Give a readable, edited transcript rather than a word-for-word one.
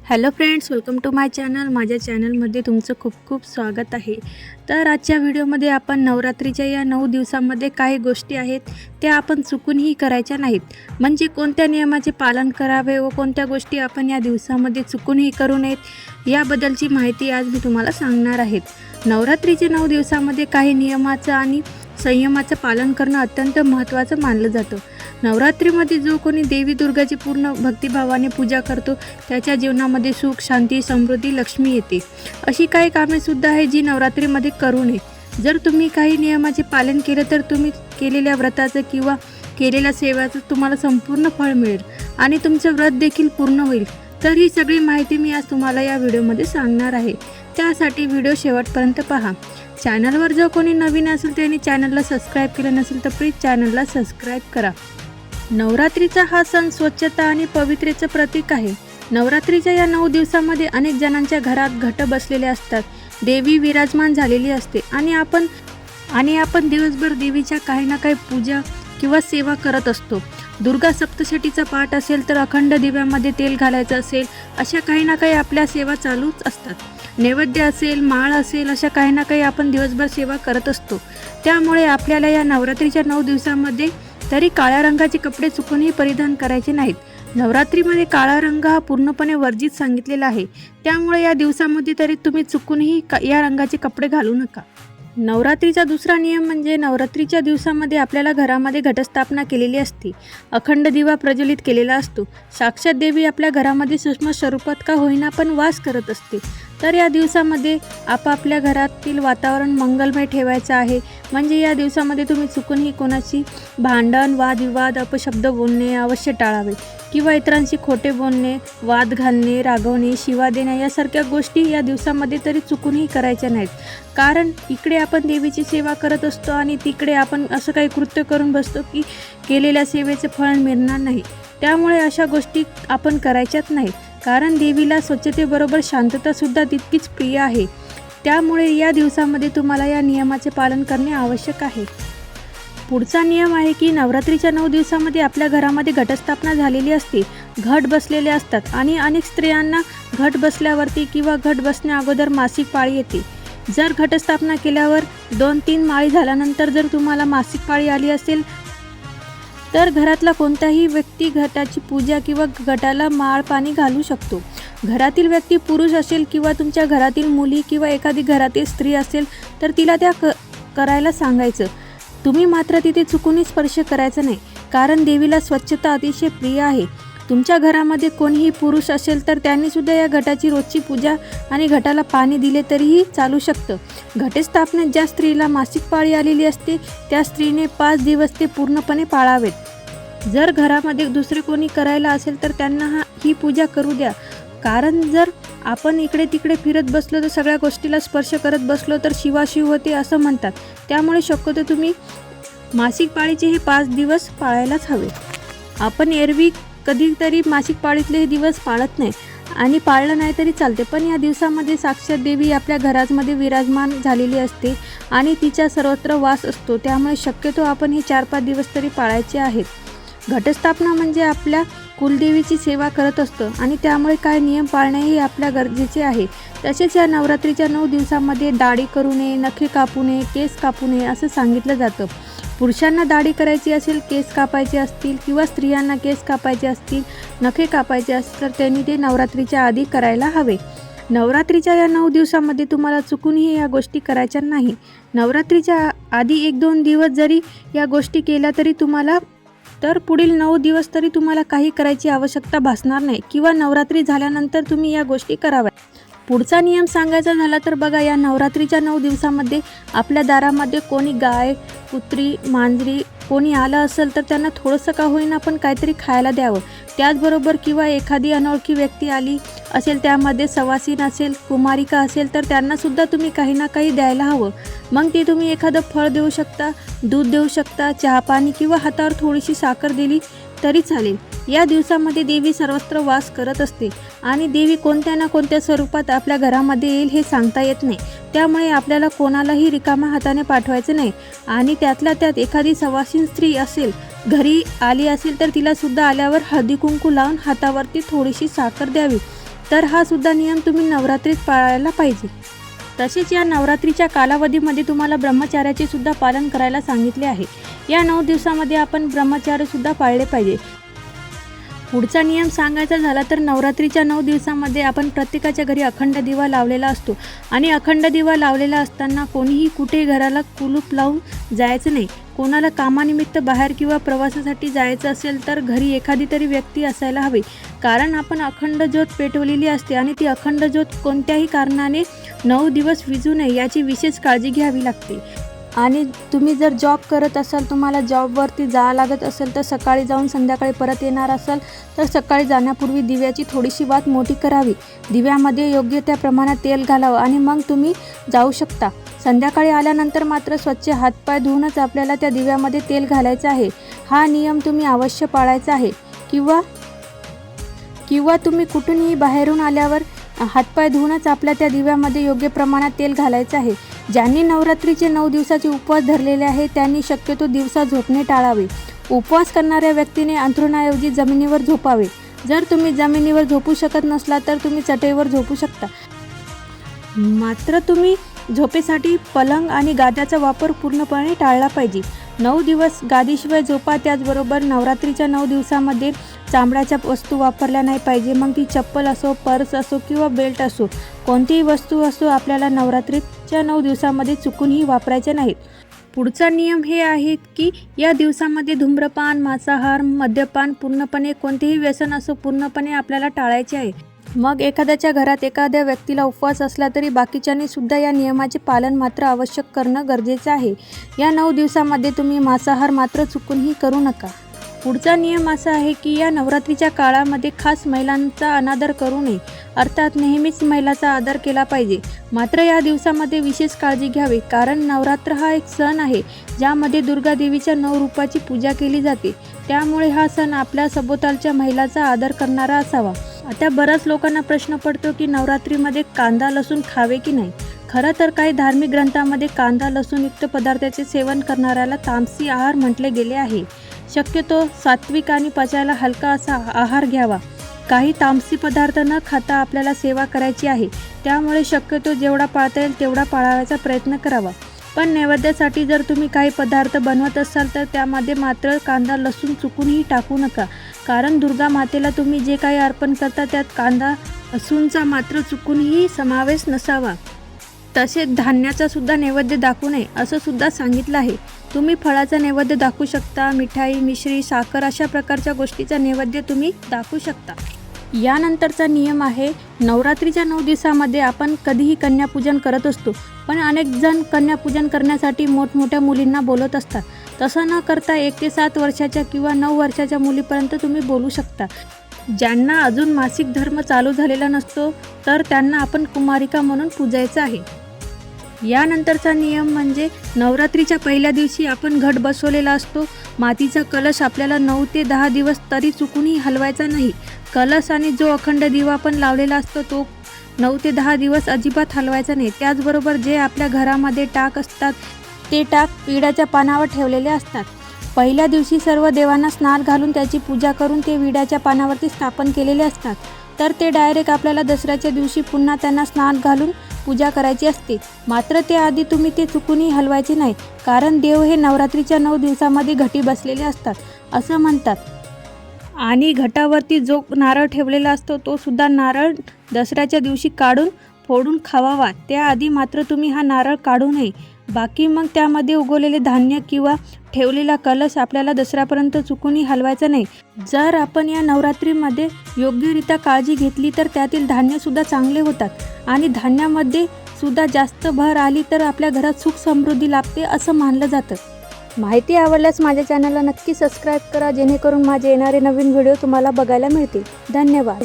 Hello friends, welcome to my channel. माझ्या चॅनलमध्ये तुमचं खूप खूप स्वागत आहे. तर आजच्या व्हिडिओमध्ये आपण नवरात्रीच्या या 9 दिवसांमध्ये काही गोष्टी आहेत त्या आपण चुकूनही करायच्या नाहीत. म्हणजे कोणत्या नियमाचे पालन करावे व कोणत्या गोष्टी आपण या दिवसामध्ये चुकूनही करू नयेत याबद्दलची माहिती आज मी तुम्हाला सांगणार आहेत. नवरात्रीच्या 9 दिवसामध्ये काही नियमाचं आणि संयमाचं पालन करणं अत्यंत महत्त्वाचं मानलं जातं. नवरात्रीमध्ये जो कोणी देवी दुर्गाची पूर्ण भक्तिभावाने पूजा करतो त्याच्या जीवनामध्ये सुख, शांती, समृद्धी, लक्ष्मी येते. अशी काही कामेसुद्धा आहे जी नवरात्रीमध्ये करू नये. जर तुम्ही काही नियमाचे पालन केलं तर तुम्ही केलेल्या व्रताचं किंवा केलेल्या सेवाचं तुम्हाला संपूर्ण फळ मिळेल आणि तुमचं व्रत देखील पूर्ण होईल. तर ही सगळी माहिती मी आज तुम्हाला या व्हिडिओमध्ये सांगणार आहे. त्यासाठी व्हिडिओ शेवटपर्यंत पहा. चॅनलवर जो कोणी नवीन असेल त्यांनी चॅनलला सबस्क्राईब केलं नसेल तर प्लीज चॅनलला सबस्क्राईब करा. नवरात्रीचा हा सण स्वच्छता आणि पवित्रेचं प्रतीक आहे. नवरात्रीच्या या 9 दिवसामध्ये अनेक जणांच्या घरात घट बसलेले असतात. देवी विराजमान झालेली असते आणि आपण दिवसभर देवीच्या काही ना काही पूजा किंवा सेवा करत असतो. दुर्गा सप्तशतीचा पाठ असेल तर अखंड दिव्यामध्ये तेल घालायचं असेल, अशा काही ना काही आपल्या सेवा चालूच असतात. नैवेद्य असेल, माळ असेल, अशा काही ना काही आपण दिवसभर सेवा करत असतो. त्यामुळे आपल्याला या नवरात्रीच्या 9 दिवसामध्ये तरी काळ्या रंगाचे कपडे चुकूनही परिधान करायचे नाहीत. नवरात्रीमध्ये काळा रंग हा पूर्णपणे वर्जित सांगितलेला आहे. त्यामुळे या दिवसामध्ये तरी तुम्ही चुकूनही या रंगाचे कपडे घालू नका. नवरात्रीचा दुसरा नियम म्हणजे नवरात्रीच्या दिवसामध्ये आपल्याला घरामध्ये घटस्थापना केलेली असते. अखंड दिवा प्रज्वलित केलेला असतो. साक्षात देवी आपल्या घरामध्ये सूक्ष्म स्वरूपात का होईना पण वास करत असते. तर या दिवसामध्ये आपापल्या घरातील वातावरण मंगलमय ठेवायचं आहे. म्हणजे या दिवसामध्ये तुम्ही चुकूनही कोणाची भांडण, वादविवाद, अपशब्द बोलणे अवश्य टाळावे किंवा इतरांशी खोटे बोलणे, वाद घालणे, रागवणे, शिवा देणे यासारख्या गोष्टी या दिवसामध्ये तरी चुकूनही करायच्या नाहीत. कारण इकडे आपण देवीची सेवा करत असतो आणि तिकडे आपण असं काही कृत्य करून बसतो की केलेल्या सेवेचे फळ मिळणार नाही. त्यामुळे अशा गोष्टी आपण करायच्याच नाहीत. कारण देवीला स्वच्छतेबरोबर शांततासुद्धा तितकीच प्रिय आहे. त्यामुळे या दिवसामध्ये तुम्हाला या नियमाचे पालन करणे आवश्यक आहे. पुढचा नियम आहे की नवरात्रीच्या 9 दिवसामध्ये आपल्या घरामध्ये घटस्थापना झालेली असते. घट बसलेले असतात आणि अनेक स्त्रियांना घट बसल्यावरती किंवा घट बसण्या अगोदर मासिक पाळी येते. जर घटस्थापना केल्यावर 2-3 माळी झाल्यानंतर जर तुम्हाला मासिक पाळी आली असेल तर घरातला कोणताही व्यक्ती घटाची पूजा किंवा घटाला माळ पाणी घालू शकतो. घरातील व्यक्ती पुरुष असेल किंवा तुमच्या घरातील मुली किंवा एखादी घरातील स्त्री असेल तर तिला त्या करायला सांगायचं. तुम्ही मात्र तिथे चुकूनही स्पर्श करायचा नाही. कारण देवीला स्वच्छता अतिशय प्रिय आहे. तुमच्या घरामध्ये कोणीही पुरुष असेल तर त्यांनीसुद्धा या घटाची रोजची पूजा आणि घटाला पाणी दिले तरीही चालू शकतं. घटस्थापनेत ज्या स्त्रीला मासिक पाळी आलेली असते त्या स्त्रीने 5 दिवस ते पूर्णपणे पाळावेत. जर घरामध्ये दुसरे कोणी करायला असेल तर त्यांना ही पूजा करू द्या. कारण जर आपण इकडे तिकडे फिरत बसलो तर सगळ्या गोष्टीला स्पर्श करत बसलो तर शिवाशिव होते असं म्हणतात. त्यामुळे शक्यतो तुम्ही मासिक पाळीचे हे 5 दिवस पाळायलाच हवे. आपण एरवी कधीतरी मासिक पाळीतले हे दिवस पाळत नाही आणि पाळलं नाही तरी चालते. पण या दिवसामध्ये साक्षात देवी आपल्या घरामध्ये विराजमान झालेली असते आणि तिचा सर्वत्र वास असतो. त्यामुळे शक्यतो आपण हे 4-5 दिवस तरी पाळायचे आहेत. घटस्थापना म्हणजे आपल्या कुलदेवीची सेवा करत असतो आणि त्यामुळे काय नियम पाळणेही आपल्या गरजेचे आहे. तसेच या नवरात्रीच्या 9 दिवसामध्ये दाढी करू नये, नखे कापू नये, केस कापू नये असं सांगितलं जातं. पुरुषांना दाढी करायची असेल, केस कापायचे असतील किंवा स्त्रियांना केस कापायचे असतील, नखे कापायचे असतील तर त्यांनी ते नवरात्रीच्या आधी करायला हवे. नवरात्रीच्या या 9 दिवसामध्ये तुम्हाला चुकूनही या गोष्टी करायच्या नाही. नवरात्रीच्या आधी 1-2 दिवस जरी या गोष्टी केल्या तरी तुम्हाला तर पुढील 9 दिवस तरी तुम्हाला काही करायची आवश्यकता भासणार नाही किंवा नवरात्री झाल्यानंतर तुम्ही या गोष्टी कराव्या. पुढचा नियम सांगायचा झाला तर बघा, या नवरात्रीच्या 9 दिवसामध्ये आपल्या दारामध्ये कोणी गाय, कुत्री, मांजरी कोणी आलं असेल तर त्यांना थोडंसं का होईना पण काहीतरी खायला द्यावं. त्याचबरोबर किंवा एखादी अनोळखी व्यक्ती आली असेल, त्यामध्ये सवासीन असेल, कुमारिका असेल तर त्यांनासुद्धा तुम्ही काही ना काही द्यायला हवं. मग ते तुम्ही एखादं फळ देऊ शकता, दूध देऊ शकता, चहा पाणी किंवा हातावर थोडीशी साखर दिली तरी चालेल. या दिवसामध्ये देवी सर्वत्र वास करत असते आणि देवी कोणत्या ना कोणत्या स्वरूपात आपल्या घरामध्ये येईल हे सांगता येत नाही. त्यामुळे आपल्याला कोणालाही रिकाम्या हाताने पाठवायचं नाही आणि त्यातल्या त्यात एखादी सवासीन स्त्री असेल, घरी आली असेल तर तिलासुद्धा आल्यावर हळदी कुंकू लावून हातावरती थोडीशी साखर द्यावी. तर हा सुद्धा नियम तुम्ही नवरात्रीत पाळायला पाहिजे. तसेच या नवरात्रीच्या कालावधीमध्ये तुम्हाला ब्रह्मचर्याचे सुद्धा पालन करायला सांगितले आहे. या 9 दिवसामध्ये आपण ब्रह्मचर्य सुद्धा पाळले पाहिजे. पुढचा नियम सांगायचा झाला तर नवरात्रीच्या 9 दिवसामध्ये आपण प्रत्येकाच्या घरी अखंड दिवा लावलेला असतो आणि अखंड दिवा लावलेला असताना कोणीही कुठे घराला कुलूप लावून जायचं नाही. कोणाला कामानिमित्त बाहेर किंवा प्रवासासाठी जायचं असेल तर घरी एखादी तरी व्यक्ती असायला हवी, कारण आपण अखंड ज्योत पेटवलेली असते आणि ती अखंड ज्योत कोणत्याही कारणाने 9 दिवस विझू नये याची विशेष काळजी घ्यावी लागते. आणि तुम्ही जर जॉब करत असाल, तुम्हाला जॉबवरती जावं लागत असेल तर सकाळी जाऊन संध्याकाळी परत येणार असाल तर सकाळी जाण्यापूर्वी दिव्याची थोडीशी वात मोठी करावी. दिव्यामध्ये योग्य त्या प्रमाणात तेल घालावं आणि मग तुम्ही जाऊ शकता. संध्याकाळी आल्यानंतर मात्र स्वच्छ हातपाय धुवूनच आपल्याला त्या दिव्यामध्ये तेल घालायचं आहे. हा नियम तुम्ही अवश्य पाळायचा आहे. किंवा तुम्ही कुठूनही बाहेरून आल्यावर हातपाय धुवूनच आपल्या त्या दिव्यामध्ये योग्य प्रमाणात तेल घालायचं आहे. ज्यांनी नवरात्रीचे 9 दिवसाचे उपवास धरलेले आहे त्यांनी शक्यतो दिवसा झोपणे टाळावे. उपवास करणाऱ्या व्यक्तीने अंथरुणाऐवजी जमिनीवर झोपावे. जर तुम्ही जमिनीवर झोपू शकत नसला तर तुम्ही चटईवर झोपू शकता. मात्र तुम्ही झोपेसाठी पलंग आणि गाद्याचा वापर पूर्णपणे टाळला पाहिजे. 9 दिवस गादीशिवाय झोपा. त्याचबरोबर नवरात्रीच्या 9 दिवसामध्ये चामड्याच्या वस्तू वापरल्या नाही पाहिजे. मग ती चप्पल असो, पर्स असो किंवा बेल्ट असो, कोणतीही वस्तू असो आपल्याला नवरात्रीच्या 9 दिवसामध्ये चुकूनही वापरायच्या नाहीत. पुढचा नियम हे आहे की या दिवसामध्ये धूम्रपान, मांसाहार, मद्यपान, पूर्णपणे कोणतेही व्यसन असो पूर्णपणे आपल्याला टाळायचे आहे. मग एखाद्याच्या घरात एखाद्या व्यक्तीला उपवास असला तरी बाकीच्यांनी सुद्धा या नियमाचे पालन मात्र आवश्यक करणं गरजेचं आहे. या 9 दिवसामध्ये तुम्ही मांसाहार मात्र चुकूनही करू नका. पुढचा नियम असा आहे की या नवरात्रीच्या काळामध्ये खास महिलांचा अनादर करू नये. अर्थात नेहमीच महिलाचा आदर केला पाहिजे. मात्र या दिवसामध्ये विशेष काळजी घ्यावी, कारण नवरात्र हा एक सण आहे ज्यामध्ये दुर्गा देवीच्या 9 रूपाची पूजा केली जाते. त्यामुळे हा सण आपल्या सभोवतालच्या महिलाचा आदर करणारा असावा. आता बऱ्याच लोकांना प्रश्न पडतो की नवरात्रीमध्ये कांदा लसूण खावे की नाही. खरं तर काही धार्मिक ग्रंथामध्ये कांदा लसूणयुक्त पदार्थाचे सेवन करणाऱ्याला तामसी आहार म्हटले गेले आहे. शक्यतो सात्विक आणि पचायला हलका असा आहार घ्यावा. काही तामसी पदार्थ न खाता आपल्याला सेवा करायची आहे. त्यामुळे शक्यतो जेवढा पाळता येईल तेवढा पाळायचा प्रयत्न करावा. पण नैवेद्यासाठी जर तुम्ही काही पदार्थ बनवत असाल तर त्यामध्ये मात्र कांदा लसूण चुकूनही टाकू नका, कारण दुर्गा मातेला तुम्ही जे काही अर्पण करता त्यात कांदा लसूणचा मात्र चुकूनही समावेश नसावा. तसेच धान्याचा सुद्धा नैवेद्य दाखवू नये असं सुद्धा सांगितलं आहे. तुम्ही फळाचा नैवेद्य दाखवू शकता, मिठाई, मिश्री, साखर अशा प्रकारच्या गोष्टीचा नैवेद्य तुम्ही दाखवू शकता. यानंतरचा नियम आहे, नवरात्रीच्या 9 दिवसामध्ये आपण कधीही कन्यापूजन करत असतो, पण अनेक जण कन्यापूजन करण्यासाठी मोठमोठ्या मुलींना बोलत असतात. तसं न करता 1 ते 7 वर्षाच्या किंवा 9 वर्षाच्या मुलीपर्यंत तुम्ही बोलू शकता. ज्यांना अजून मासिक धर्म चालू झालेला नसतो तर त्यांना आपण कुमारिका म्हणून पूजायचं आहे. यानंतरचा नियम म्हणजे नवरात्रीच्या पहिल्या दिवशी आपण घट बसवलेला असतो. मातीचा कलश आपल्याला 9 ते 10 दिवस तरी चुकूनही हलवायचा नाही. कलश आणि जो अखंड दिवा पण लावलेला असतो तो 9 ते 10 दिवस अजिबात हलवायचा नाही. त्याचबरोबर जे आपल्या घरामध्ये टाक असतात ते टाक विड्याच्या पानावर ठेवलेले असतात. पहिल्या दिवशी सर्व देवांना स्नान घालून त्याची पूजा करून ते विड्याच्या पानावरती स्थापन केलेले असतात. तर ते डायरेक्ट आपल्याला दसऱ्याच्या दिवशी पुन्हा त्यांना स्नान घालून पूजा करायची असते. मात्र त्याआधी तुम्ही ते चुकूनही हलवायचे नाही, कारण देव हे नवरात्रीच्या 9 दिवसामध्ये घटी बसलेले असतात असं म्हणतात. आणि घटावरती जो नारळ ठेवलेला असतो तो सुद्धा नारळ दसऱ्याच्या दिवशी काढून फोडून खावावा. त्याआधी मात्र तुम्ही हा नारळ काढू नये. बाकी मग त्यामध्ये उगवलेले धान्य किंवा ठेवलेला कलश आपल्याला दसऱ्यापर्यंत चुकूनही हलवायचा नाही. जर आपण या नवरात्रीमध्ये योग्यरित्या काळजी घेतली तर त्यातील धान्यसुद्धा चांगले होतात आणि धान्यामध्ये सुद्धा जास्त भर आली तर आपल्या घरात सुख समृद्धी लाभते असं मानलं जातं. माहिती आवडल्यास माझ्या चॅनलला नक्की सबस्क्राईब करा, जेणेकरून माझे येणारे नवीन व्हिडिओ तुम्हाला बघायला मिळतील. धन्यवाद.